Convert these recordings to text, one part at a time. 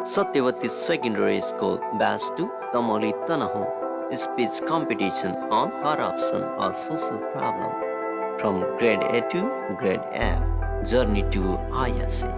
Satyawati Secondary School Batch 2 Tamoli Tanaho Speech Competition on Corruption or Social Problem from Grade A to Grade F Journey to ISA.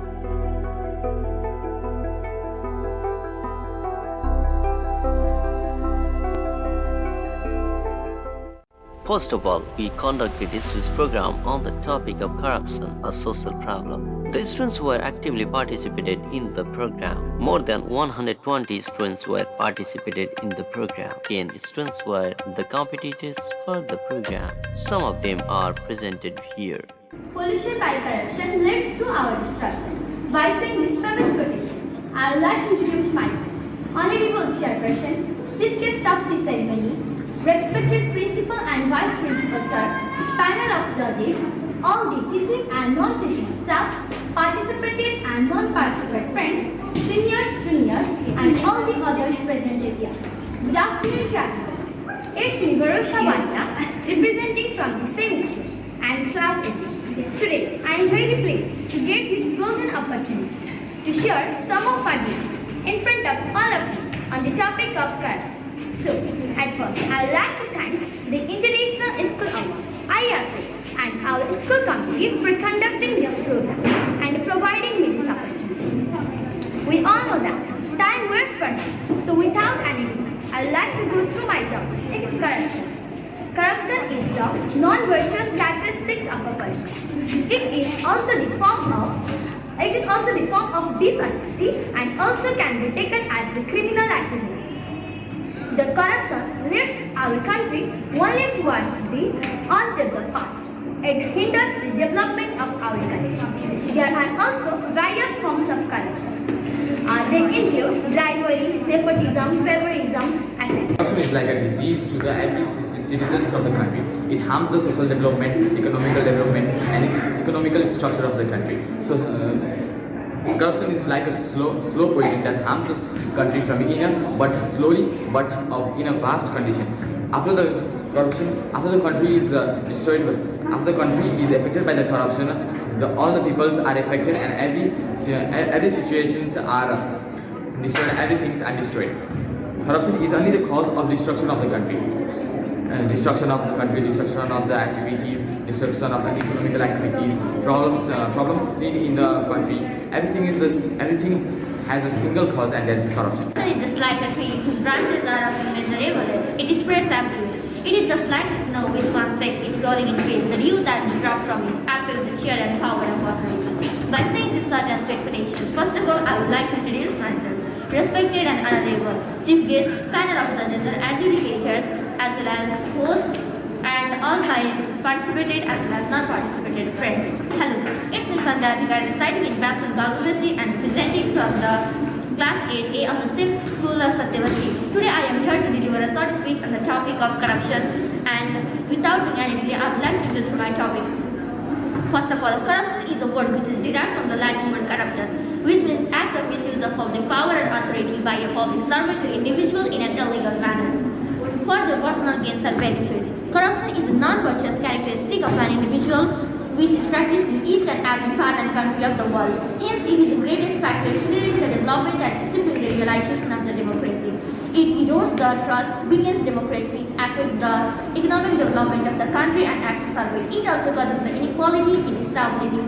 First of all, we conducted a speech program on the topic of corruption, a social problem. The students were actively participated in the program. More than 120 students were participated in the program. 10 students were the competitors for the program. Some of them are presented here. Pollution by corruption leads to our destruction. By saying this famous quotation, I would like to introduce myself. Honorable Chairperson, Chief Guest of the ceremony, respected Principal and Vice Principal Sir, panel of judges, all the teaching and non-teaching staffs, participated and non-participated friends, seniors, juniors, and all the others presented here. Good afternoon, Chairman. It's Nivaro Shabanya, representing from the same school and class 18. Today, I am very pleased to get this golden opportunity to share some of my views in front of all of you on the topic of corruption. So, at first, I would like to thank the International School Award, ISA, and our school committee for conducting this program and providing me this opportunity. We all know that time works for me, so without any delay, I would like to go through my topic, corruption. Corruption is the non-virtuous characteristics of a person. It is also the form of dishonesty and also can be taken as the criminal activity. The corruption leads our country only towards the undeveloped parts. It hinders the development of our country. There are also various forms of corruption. They include bribery, nepotism, favorism, etc. Corruption is like a disease to the every citizens of the country. It harms the social development, economical development, and economical structure of the country. So, corruption is like a slow poison that harms the country from inner, but slowly, but in a vast condition. After the corruption, after the country is destroyed, after the country is affected by the corruption, all the peoples are affected, and every situations are destroyed. Everything are destroyed. Corruption is only the cause of destruction of the country. Destruction of the country, destruction of the activities, destruction of economical activities, problems seen in the country. Everything has a single cause, and that's corruption. It is just like a tree whose branches are of immeasurable. It spreads everywhere. It is just like the snow which once set it rolling in trees. The dew that is dropped from it appeals the cheer and power of authority. By saying this such and straight quotation, first of all, I would like to introduce myself. Respected and honorable chief guest, panel of judges and adjudicators, as well as hosts and all my participated as well as non-participated friends. Hello, it's Ms. Satyawati residing in Basman, Galgusi and presenting from the class 8A of the same school of Satyawati. Today I am here to deliver a short speech on the topic of corruption, and without doing any delay, I would like to introduce my topic. First of all, corruption is a word which is derived from the Latin word corruptus, which means act of misuse of public power and authority by a public servant to individual in an illegal manner for their personal gains and benefits. Corruption is a non-virtuous characteristic of an individual which is practiced in each and every part and country of the world. Hence, it is the greatest factor hindering the development and stifling the realization of the democracy. It erodes the trust, weakens democracy, affects the economic development of the country and acts as survey. It also causes the inequality in stability.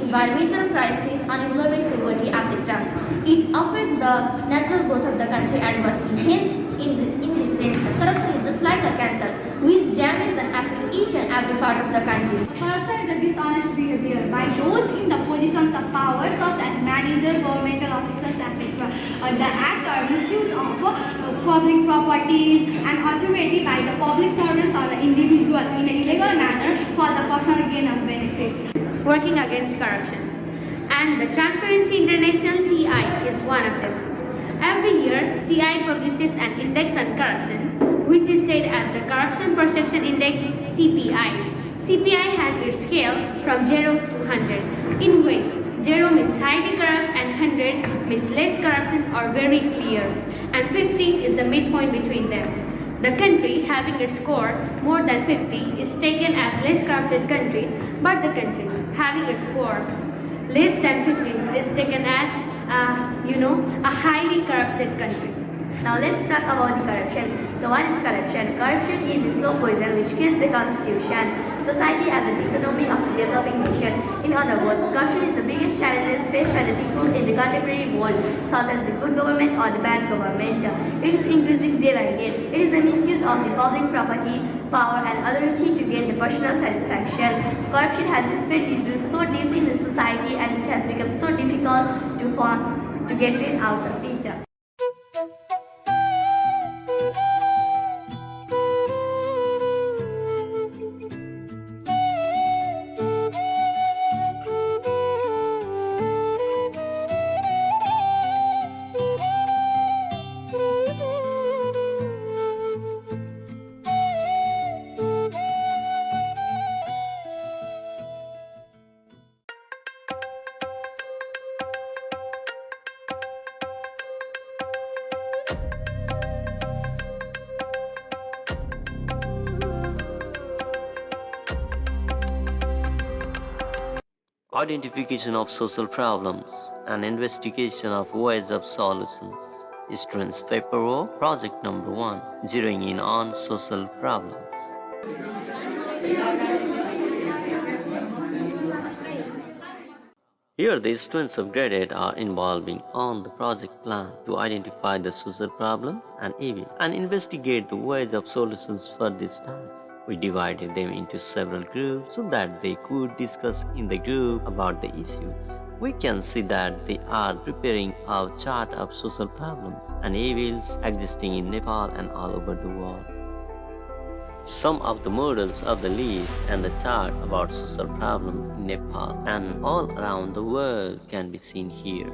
Environmental crisis, unemployment, poverty, etc. It affects the natural growth of the country adversely. Hence, in this sense, corruption is just like a cancer, which damages and affects each and every part of the country. Corruption is a dishonest behavior by those in the positions of power, such as manager, governmental officers, etc. The act or misuse of public properties and authority by the public servants or the individual in an illegal manner for the personal gain of benefits. Working against corruption. And the Transparency International TI is one of them. Every year, TI publishes an index on corruption, which is said as the Corruption Perception Index CPI. CPI has its scale from 0 to 100, in which 0 means highly corrupt and 100 means less corruption or very clear, and 50 is the midpoint between them. The country having a score more than 50 is taken as less corrupted country, but the country having a score less than 15 is taken as, a highly corrupted country. Now let's talk about the corruption. So what is corruption? Corruption is the slow poison which kills the constitution, society and the economy of the developing nation. In other words, corruption is the biggest challenges faced by the people in the contemporary world, such as the good government or the bad government. It is increasing day by day. It is the misuse of the public property, power and authority to gain the personal satisfaction. Corruption has spread into so deep in the society and it has become so difficult to get rid out of it. Identification of social problems and investigation of ways of solutions. Students paper work project number 1, zeroing in on social problems. Here the students of grade 8 are involving on the project plan to identify the social problems and evil and investigate the ways of solutions for this task. We divided them into several groups so that they could discuss in the group about the issues. We can see that they are preparing a chart of social problems and evils existing in Nepal and all over the world. Some of the models of the list and the chart about social problems in Nepal and all around the world can be seen here.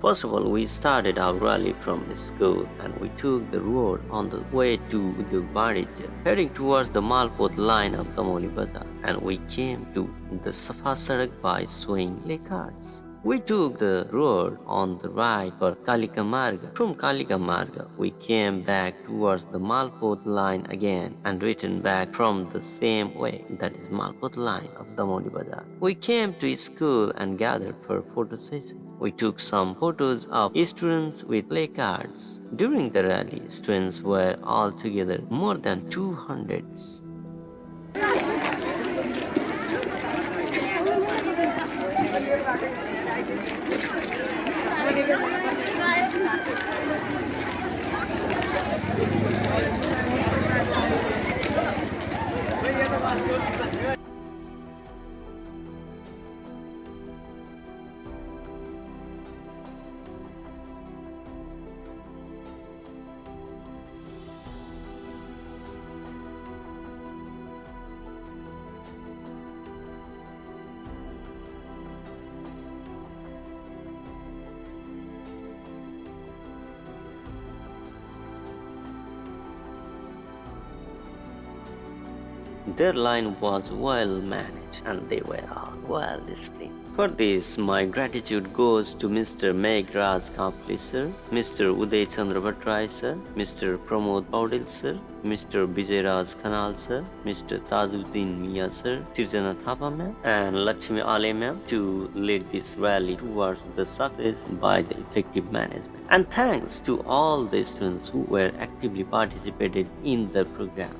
First of all, we started our rally from the school and we took the road on the way to the Varija, heading towards the Malpot line of Damoli Bazaar, and we came to the Safa Sarak by swing placards. We took the road on the right for Kalika Marga. From Kalika Marga, we came back towards the Malpot line again and returned back from the same way, that is Malpot line of Damoli Bazaar. We came to school and gathered for photo session. We took some photos of students with placards. During the rally, students were altogether more than 200. Their line was well managed and they were all well disciplined. For this, my gratitude goes to Mr. Meghraj Kapli sir, Mr. Uday Chandra Bhattrai sir, Mr. Pramod Paudil sir, Mr. Vijay Khanal sir, Mr. Tajuddin Mia sir, Sirjana Thapa ma'am, and Lakshmi Ale ma'am to lead this rally towards the success by the effective management. And thanks to all the students who were actively participated in the program.